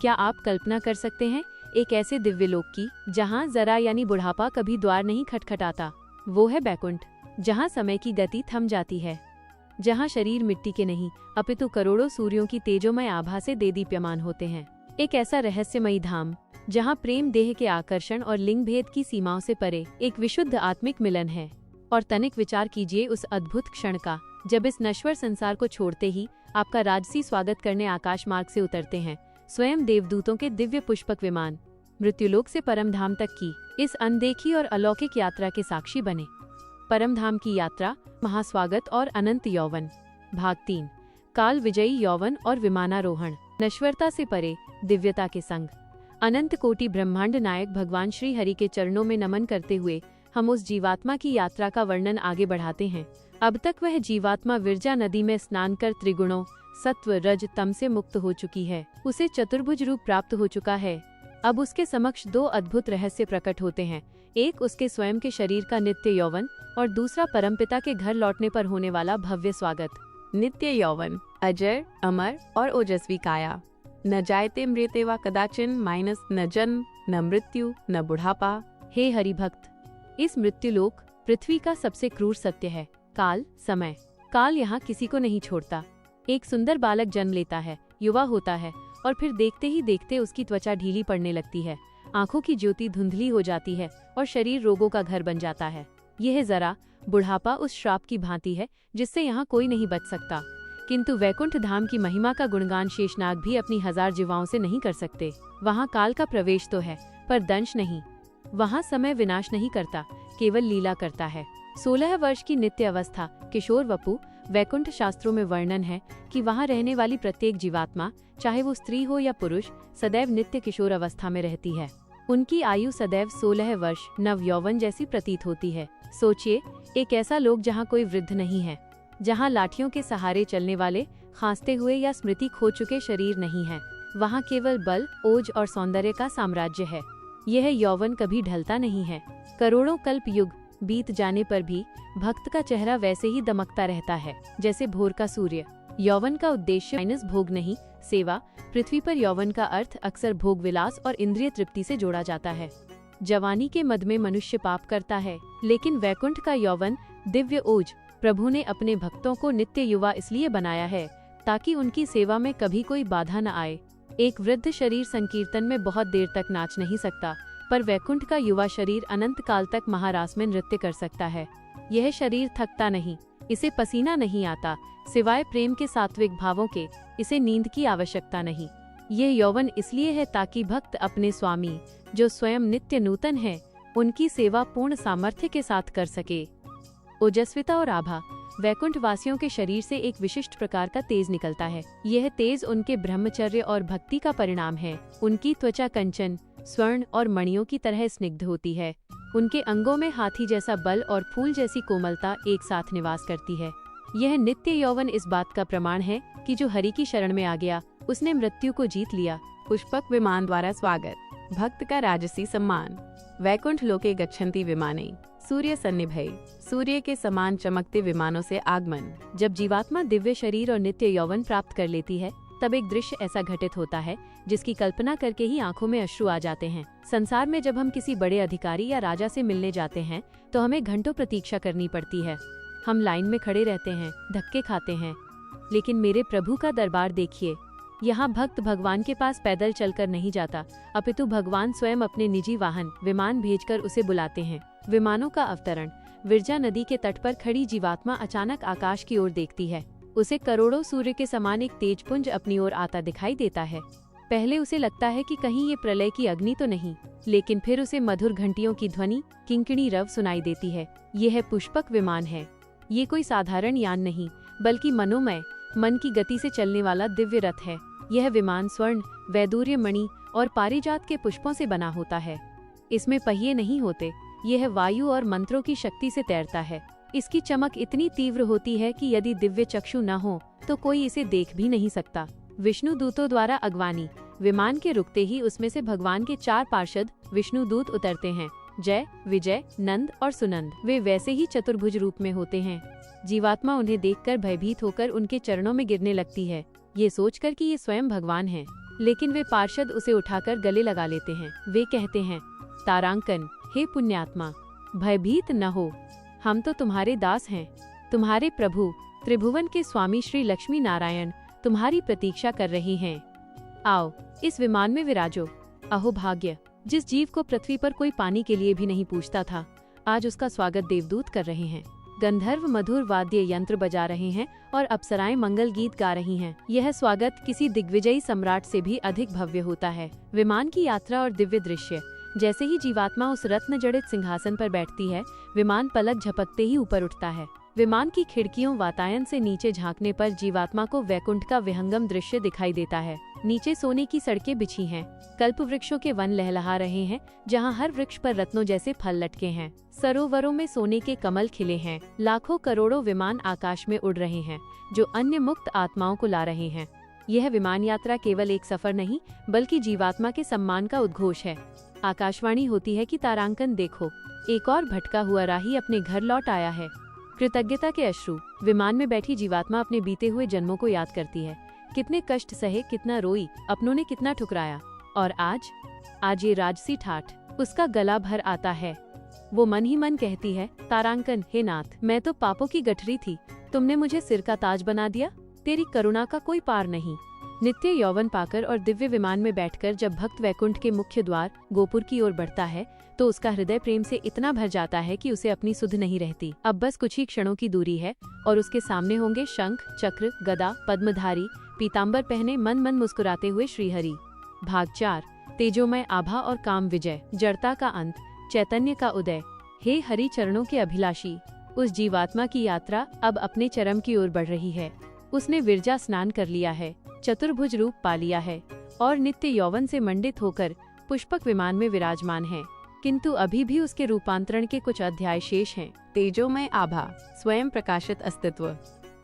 क्या आप कल्पना कर सकते हैं एक ऐसे दिव्य लोक की जहाँ जरा यानी बुढ़ापा कभी द्वार नहीं खटखटाता। वो है बैकुंठ, जहाँ समय की गति थम जाती है, जहाँ शरीर मिट्टी के नहीं अपितु करोड़ों सूर्यों की तेजोमय आभा से देदीप्यमान होते हैं। एक ऐसा रहस्यमयी धाम जहाँ प्रेम देह के आकर्षण और लिंग भेद की सीमाओं से परे एक विशुद्ध आत्मिक मिलन है। और तनिक विचार कीजिए उस अद्भुत क्षण का, जब इस नश्वर संसार को छोड़ते ही आपका राजसी स्वागत करने आकाश मार्ग से उतरते हैं स्वयं देवदूतों के दिव्य पुष्पक विमान, मृत्युलोक से परमधाम तक की इस अनदेखी और अलौकिक यात्रा के साक्षी बने। परमधाम की यात्रा, महास्वागत और अनंत यौवन। भाग 3, काल विजयी यौवन और विमानारोहण। नश्वरता से परे दिव्यता के संग अनंत कोटि ब्रह्मांड नायक भगवान श्री हरि के चरणों में नमन करते हुए हम उस जीवात्मा की यात्रा का वर्णन आगे बढ़ाते हैं। अब तक वह जीवात्मा विरजा नदी में स्नान कर त्रिगुणों सत्व रज तम से मुक्त हो चुकी है। उसे चतुर्भुज रूप प्राप्त हो चुका है। अब उसके समक्ष दो अद्भुत रहस्य प्रकट होते हैं, एक उसके स्वयं के शरीर का नित्य यौवन और दूसरा परमपिता के घर लौटने पर होने वाला भव्य स्वागत। नित्य यौवन, अजर अमर और ओजस्वी काया, न जायते मृते वा कदाचिन, माइनस न जन्म न मृत्यु न बुढ़ापा। हे हरिभक्त, इस मृत्युलोक पृथ्वी का सबसे क्रूर सत्य है काल, समय। काल यहाँ किसी को नहीं छोड़ता। एक सुंदर बालक जन्म लेता है, युवा होता है और फिर देखते ही देखते उसकी त्वचा ढीली पड़ने लगती है, आंखों की ज्योति धुंधली हो जाती है और शरीर रोगों का घर बन जाता है। यह जरा बुढ़ापा उस श्राप की भांति है जिससे यहाँ कोई नहीं बच सकता। किंतु वैकुंठ धाम की महिमा का गुणगान शेषनाग भी अपनी 1000 जीवाओं से नहीं कर सकते। वहाँ काल का प्रवेश तो है पर दंश नहीं। वहाँ समय विनाश नहीं करता, केवल लीला करता है। 16 वर्ष की नित्य अवस्था किशोर वपु। वैकुंठ शास्त्रों में वर्णन है कि वहाँ रहने वाली प्रत्येक जीवात्मा, चाहे वो स्त्री हो या पुरुष, सदैव नित्य किशोर अवस्था में रहती है। उनकी आयु सदैव 16 वर्ष नव यौवन जैसी प्रतीत होती है। सोचिए, एक ऐसा लोक जहाँ कोई वृद्ध नहीं है, जहाँ लाठियों के सहारे चलने वाले खांसते हुए या स्मृति खो चुके शरीर नहीं है। वहाँ केवल बल, ओज और सौंदर्य का साम्राज्य है। यह यौवन कभी ढलता नहीं है। करोड़ों कल्प युग बीत जाने पर भी भक्त का चेहरा वैसे ही दमकता रहता है जैसे भोर का सूर्य। यौवन का उद्देश्य माइनस भोग नहीं, सेवा। पृथ्वी पर यौवन का अर्थ अक्सर भोग विलास और इंद्रिय तृप्ति से जोड़ा जाता है। जवानी के मद में मनुष्य पाप करता है, लेकिन वैकुंठ का यौवन दिव्य ओज। प्रभु ने अपने भक्तों को नित्य युवा इसलिए बनाया है ताकि उनकी सेवा में कभी कोई बाधा न आए। एक वृद्ध शरीर संकीर्तन में बहुत देर तक नाच नहीं सकता, पर वैकुंठ का युवा शरीर अनंत काल तक महारास में नृत्य कर सकता है। यह शरीर थकता नहीं, इसे पसीना नहीं आता, सिवाय प्रेम के सात्विक भावों के इसे नींद की आवश्यकता नहीं। यह यौवन इसलिए है ताकि भक्त अपने स्वामी, जो स्वयं नित्य नूतन है, उनकी सेवा पूर्ण सामर्थ्य के साथ कर सके। ओजस्विता और आभा। वैकुंठ वासियों के शरीर से एक विशिष्ट प्रकार का तेज निकलता है। यह तेज उनके ब्रह्मचर्य और भक्ति का परिणाम है। उनकी त्वचा कंचन, स्वर्ण और मणियों की तरह स्निग्ध होती है। उनके अंगों में हाथी जैसा बल और फूल जैसी कोमलता एक साथ निवास करती है। यह नित्य यौवन इस बात का प्रमाण है कि जो हरि की शरण में आ गया, उसने मृत्यु को जीत लिया। पुष्पक विमान द्वारा स्वागत, भक्त का राजसी सम्मान। वैकुंठ लोके गच्छन्ति विमाने, सूर्य सन्निभय। सूर्य के समान चमकते विमानों से आगमन। जब जीवात्मा दिव्य शरीर और नित्य यौवन प्राप्त कर लेती है, तब एक दृश्य ऐसा घटित होता है जिसकी कल्पना करके ही आंखों में अश्रु आ जाते हैं। संसार में जब हम किसी बड़े अधिकारी या राजा से मिलने जाते हैं तो हमें घंटों प्रतीक्षा करनी पड़ती है। हम लाइन में खड़े रहते हैं, धक्के खाते हैं, लेकिन मेरे प्रभु का दरबार देखिए। यहाँ भक्त भगवान के पास पैदल चलकर नहीं जाता, अपितु भगवान स्वयं अपने निजी वाहन विमान भेजकर उसे बुलाते हैं। विमानों का अवतरण। विरजा नदी के तट पर खड़ी जीवात्मा अचानक आकाश की ओर देखती है। उसे करोड़ों सूर्य के समान एक तेजपुंज अपनी ओर आता दिखाई देता है। पहले उसे लगता है कि कहीं ये प्रलय की अग्नि तो नहीं, लेकिन फिर उसे मधुर घंटियों की ध्वनि, किंकिणी रव सुनाई देती है। यह पुष्पक विमान है। ये कोई साधारण यान नहीं, बल्कि मनोमय, मन की गति से चलने वाला दिव्य रथ है। यह विमान स्वर्ण, वैदूर्य मणि और पारिजात के पुष्पों से बना होता है। इसमें पहिए नहीं होते। यह वायु और मंत्रों की शक्ति से तैरता है। इसकी चमक इतनी तीव्र होती है कि यदि दिव्य चक्षु न हो तो कोई इसे देख भी नहीं सकता। विष्णु दूतों द्वारा अगवानी। विमान के रुकते ही उसमें से भगवान के 4 पार्षद विष्णु दूत उतरते हैं, जय, विजय, नंद और सुनंद। वे वैसे ही चतुर्भुज रूप में होते हैं। जीवात्मा उन्हें देखकर भयभीत होकर उनके चरणों में गिरने लगती है, ये सोचकर कि ये स्वयं भगवान हैं। लेकिन वे पार्षद उसे उठाकर गले लगा लेते हैं। वे कहते हैं, तारांकन, हे पुण्यात्मा, भयभीत न हो, हम तो तुम्हारे दास हैं। तुम्हारे प्रभु त्रिभुवन के स्वामी श्री लक्ष्मी नारायण तुम्हारी प्रतीक्षा कर रहे हैं। आओ, इस विमान में विराजो। अहो भाग्य, जिस जीव को पृथ्वी पर कोई पानी के लिए भी नहीं पूछता था, आज उसका स्वागत देवदूत कर रहे हैं। गंधर्व मधुर वाद्य यंत्र बजा रहे हैं और अप्सराएं मंगल गीत गा रही हैं। यह स्वागत किसी दिग्विजयी सम्राट से भी अधिक भव्य होता है। विमान की यात्रा और दिव्य दृश्य। जैसे ही जीवात्मा उस रत्न जड़ित सिंहासन पर बैठती है, विमान पलक झपकते ही ऊपर उठता है। विमान की खिड़कियों वातायन से नीचे झांकने पर जीवात्मा को वैकुंठ का विहंगम दृश्य दिखाई देता है। नीचे सोने की सड़कें बिछी हैं, कल्प वृक्षों के वन लहलहा रहे हैं, जहां हर वृक्ष पर रत्नों जैसे फल लटके हैं। सरोवरों में सोने के कमल खिले हैं। लाखों करोड़ों विमान आकाश में उड़ रहे हैं, जो अन्य मुक्त आत्माओं को ला रहे हैं। यह विमान यात्रा केवल एक सफर नहीं, बल्कि जीवात्मा के सम्मान का उद्घोष है। आकाशवाणी होती है कि तारांकन देखो, एक और भटका हुआ राही अपने घर लौट आया है। कृतज्ञता के अश्रु। विमान में बैठी जीवात्मा अपने बीते हुए जन्मों को याद करती है। कितने कष्ट सहे, कितना रोई, अपनों ने कितना ठुकराया, और आज ये राजसी ठाठ उसका गला भर आता है। वो मन ही मन कहती है, तारांकन, हे नाथ, मैं तो पापों की गठरी थी, तुमने मुझे सिर का ताज बना दिया। तेरी करुणा का कोई पार नहीं। नित्य यौवन पाकर और दिव्य विमान में बैठकर जब भक्त वैकुंठ के मुख्य द्वार गोपुर की ओर बढ़ता है, तो उसका हृदय प्रेम से इतना भर जाता है कि उसे अपनी सुध नहीं रहती। अब बस कुछ ही क्षणों की दूरी है और उसके सामने होंगे शंख, चक्र, गदा, पद्मधारी, पीताम्बर पहने मन मन मुस्कुराते हुए श्रीहरि। भाग 4। तेजोमय आभा और काम विजय। जड़ता का अंत, चैतन्य का उदय। हे हरि चरणों के अभिलाषी, उस जीवात्मा की यात्रा अब अपने चरम की ओर बढ़ रही है। उसने विरजा स्नान कर लिया है, चतुर्भुज रूप पा लिया है और नित्य यौवन से मंडित होकर पुष्पक विमान में विराजमान है। किंतु अभी भी उसके रूपांतरण के कुछ अध्याय शेष हैं। तेजोमय आभा, स्वयं प्रकाशित अस्तित्व,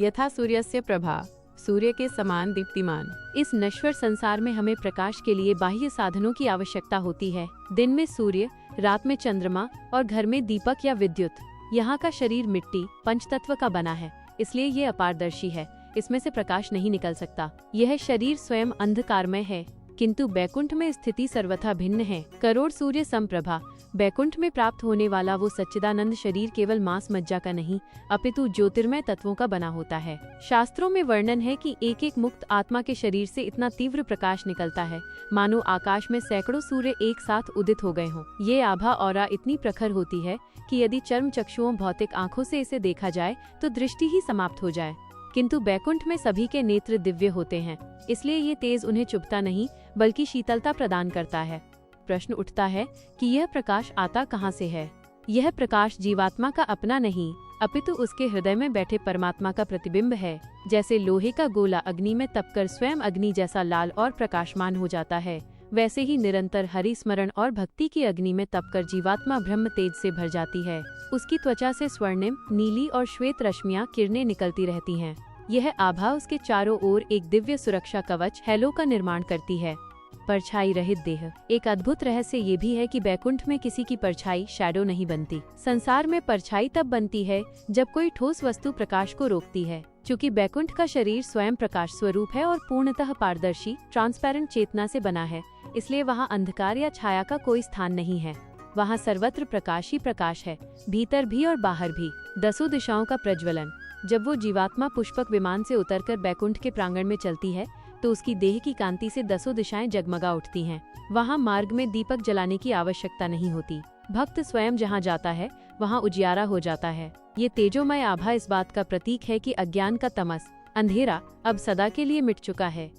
यथा सूर्यस्य प्रभा, सूर्य के समान दीप्तिमान। इस नश्वर संसार में हमें प्रकाश के लिए बाह्य साधनों की आवश्यकता होती है। दिन में सूर्य, रात में चंद्रमा और घर में दीपक या विद्युत। यहाँ का शरीर मिट्टी, पंचतत्व का बना है, इसलिए ये अपारदर्शी है, इसमें से प्रकाश नहीं निकल सकता। यह शरीर स्वयं अंधकारमय है, किंतु बैकुंठ में स्थिति सर्वथा भिन्न है। करोड़ सूर्य समप्रभा। बैकुंठ में प्राप्त होने वाला वो सच्चिदानंद शरीर केवल मांस मज्जा का नहीं, अपितु ज्योतिर्मय तत्वों का बना होता है। शास्त्रों में वर्णन है कि एक एक मुक्त आत्मा के शरीर से इतना तीव्र प्रकाश निकलता है, मानो आकाश में सैकड़ों सूर्य एक साथ उदित हो गए हों। ये आभा औरा इतनी प्रखर होती है कि यदि चर्म चक्षुओं भौतिक आंखों से इसे देखा जाए तो दृष्टि ही समाप्त हो जाए। किंतु बैकुंठ में सभी के नेत्र दिव्य होते हैं, इसलिए ये तेज उन्हें चुभता नहीं, बल्कि शीतलता प्रदान करता है। प्रश्न उठता है कि यह प्रकाश आता कहाँ से है? यह प्रकाश जीवात्मा का अपना नहीं, अपितु उसके हृदय में बैठे परमात्मा का प्रतिबिंब है। जैसे लोहे का गोला अग्नि में तपकर स्वयं अग्नि जैसा लाल और प्रकाशमान हो जाता है, वैसे ही निरंतर हरि स्मरण और भक्ति की अग्नि में तपकर जीवात्मा ब्रह्म तेज से भर जाती है। उसकी त्वचा से स्वर्णिम, नीली और श्वेत रश्मियां किरणें निकलती रहती हैं। यह आभा उसके चारों ओर एक दिव्य सुरक्षा कवच हैलो का निर्माण करती है। परछाई रहित देह। एक अद्भुत रहस्य ये भी है कि बैकुंठ में किसी की परछाई, शैडो नहीं बनती। संसार में परछाई तब बनती है जब कोई ठोस वस्तु प्रकाश को रोकती है। चूँकि बैकुंठ का शरीर स्वयं प्रकाश स्वरूप है और पूर्णतः पारदर्शी, ट्रांसपेरेंट चेतना से बना है, इसलिए वहाँ अंधकार या छाया का कोई स्थान नहीं है। वहाँ सर्वत्र प्रकाश ही प्रकाश है, भीतर भी और बाहर भी। 10 दिशाओं का प्रज्वलन। जब वो जीवात्मा पुष्पक विमान से उतरकर बैकुंठ के प्रांगण में चलती है, तो उसकी देह की कांति से 10 दिशाएं जगमगा उठती हैं। वहाँ मार्ग में दीपक जलाने की आवश्यकता नहीं होती। भक्त स्वयं जहाँ जाता है वहाँ उजियारा हो जाता है। ये तेजोमय आभा इस बात का प्रतीक है कि अज्ञान का तमस, अंधेरा अब सदा के लिए मिट चुका है।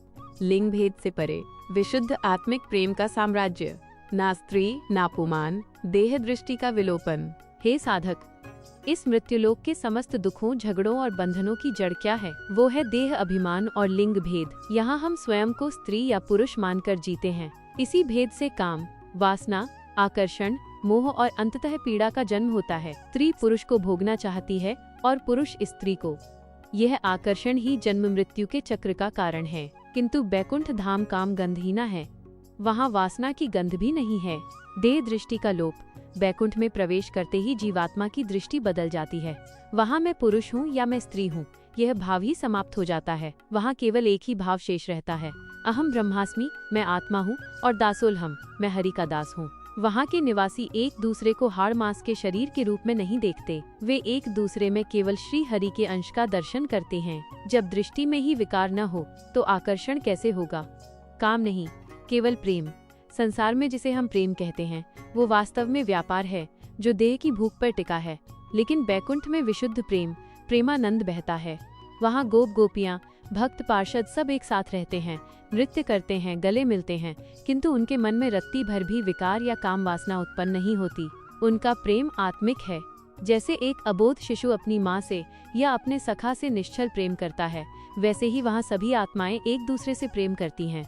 लिंग भेद से परे, विशुद्ध आत्मिक प्रेम का साम्राज्य। ना स्त्री ना पुमान, देह दृष्टि का विलोपन। हे साधक, इस मृत्युलोक के समस्त दुखों, झगड़ों और बंधनों की जड़ क्या है? वो है देह अभिमान और लिंग भेद। यहाँ हम स्वयं को स्त्री या पुरुष मानकर जीते हैं। इसी भेद से काम, वासना, आकर्षण, मोह और अंततः पीड़ा का जन्म होता है। स्त्री पुरुष को भोगना चाहती है और पुरुष स्त्री को। यह आकर्षण ही जन्म मृत्यु के चक्र का कारण है। किंतु बैकुंठ धाम काम गंधहीना है। वहाँ वासना की गंध भी नहीं है। देह दृष्टि का लोप। बैकुंठ में प्रवेश करते ही जीवात्मा की दृष्टि बदल जाती है। वहाँ मैं पुरुष हूँ या मैं स्त्री हूँ, यह भाव ही समाप्त हो जाता है। वहाँ केवल एक ही भाव शेष रहता है, अहम ब्रह्मास्मि, मैं आत्मा हूँ, और दासोलहम, मैं हरि का दास हूँ। वहाँ के निवासी एक दूसरे को हाड़ मांस के शरीर के रूप में नहीं देखते, वे एक दूसरे में केवल श्री हरि के अंश का दर्शन करते हैं। जब दृष्टि में ही विकार न हो तो आकर्षण कैसे होगा? काम नहीं, केवल प्रेम। संसार में जिसे हम प्रेम कहते हैं वो वास्तव में व्यापार है जो देह की भूख पर टिका है, लेकिन बैकुंठ में विशुद्ध प्रेम, प्रेमानंद बहता है। वहाँ गोप गोपियाँ, भक्त पार्षद सब एक साथ रहते हैं, नृत्य करते हैं, गले मिलते हैं, किंतु उनके मन में रत्ती भर भी विकार या काम वासना उत्पन्न नहीं होती। उनका प्रेम आत्मिक है। जैसे एक अबोध शिशु अपनी माँ से या अपने सखा से निश्चल प्रेम करता है, वैसे ही वहाँ सभी आत्माएं एक दूसरे से प्रेम करती हैं।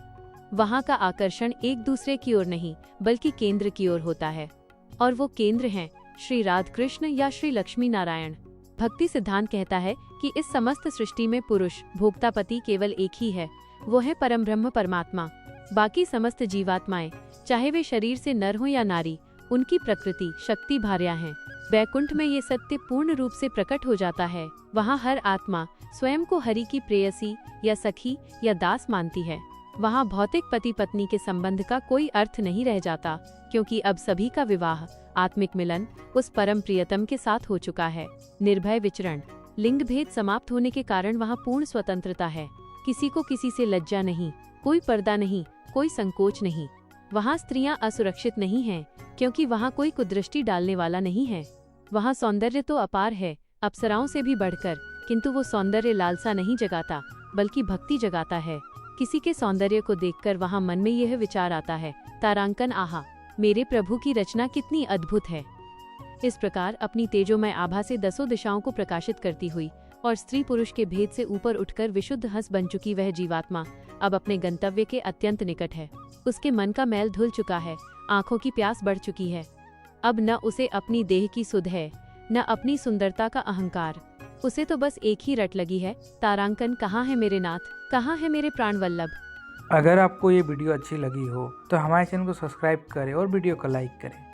वहाँ का आकर्षण एक दूसरे की ओर नहीं बल्कि केंद्र की ओर होता है, और वो केंद्र हैं श्री राधा कृष्ण या श्री लक्ष्मी नारायण। भक्ति सिद्धांत कहता है कि इस समस्त सृष्टि में पुरुष भोक्तापति केवल एक ही है, वो है परम ब्रह्म परमात्मा। बाकी समस्त जीवात्माएं, चाहे वे शरीर से नर हो या नारी, उनकी प्रकृति शक्ति भार्या हैं। बैकुंठ में ये सत्य पूर्ण रूप से प्रकट हो जाता है। वहाँ हर आत्मा स्वयं को हरि की प्रेयसी या सखी या दास मानती है। वहाँ भौतिक पति पत्नी के संबंध का कोई अर्थ नहीं रह जाता, क्योंकि अब सभी का विवाह, आत्मिक मिलन उस परम प्रियतम के साथ हो चुका है। निर्भय विचरण, लिंग भेद समाप्त होने के कारण वहाँ पूर्ण स्वतंत्रता है। किसी को किसी से लज्जा नहीं, कोई पर्दा नहीं, कोई संकोच नहीं। वहाँ स्त्रियां असुरक्षित नहीं हैं, क्योंकि वहाँ कोई कुदृष्टि डालने वाला नहीं है। वहाँ सौंदर्य तो अपार है, अप्सराओं से भी बढ़कर, किंतु वो सौंदर्य लालसा नहीं जगाता बल्कि भक्ति जगाता है। किसी के सौंदर्य को देखकर वहाँ मन में यह विचार आता है, तारांकन, आहा, मेरे प्रभु की रचना कितनी अद्भुत है। इस प्रकार अपनी तेजोमय आभा से दसों दिशाओं को प्रकाशित करती हुई और स्त्री पुरुष के भेद से ऊपर उठकर विशुद्ध हंस बन चुकी वह जीवात्मा अब अपने गंतव्य के अत्यंत निकट है। उसके मन का मैल धुल चुका है, आंखों की प्यास बढ़ चुकी है। अब न उसे अपनी देह की सुध है, न अपनी सुंदरता का अहंकार। उसे तो बस एक ही रट लगी है, तारांकन, कहाँ है मेरे नाथ, कहाँ है मेरे प्राण वल्लभ। अगर आपको ये वीडियो अच्छी लगी हो तो हमारे चैनल को सब्सक्राइब करें और वीडियो को लाइक करें।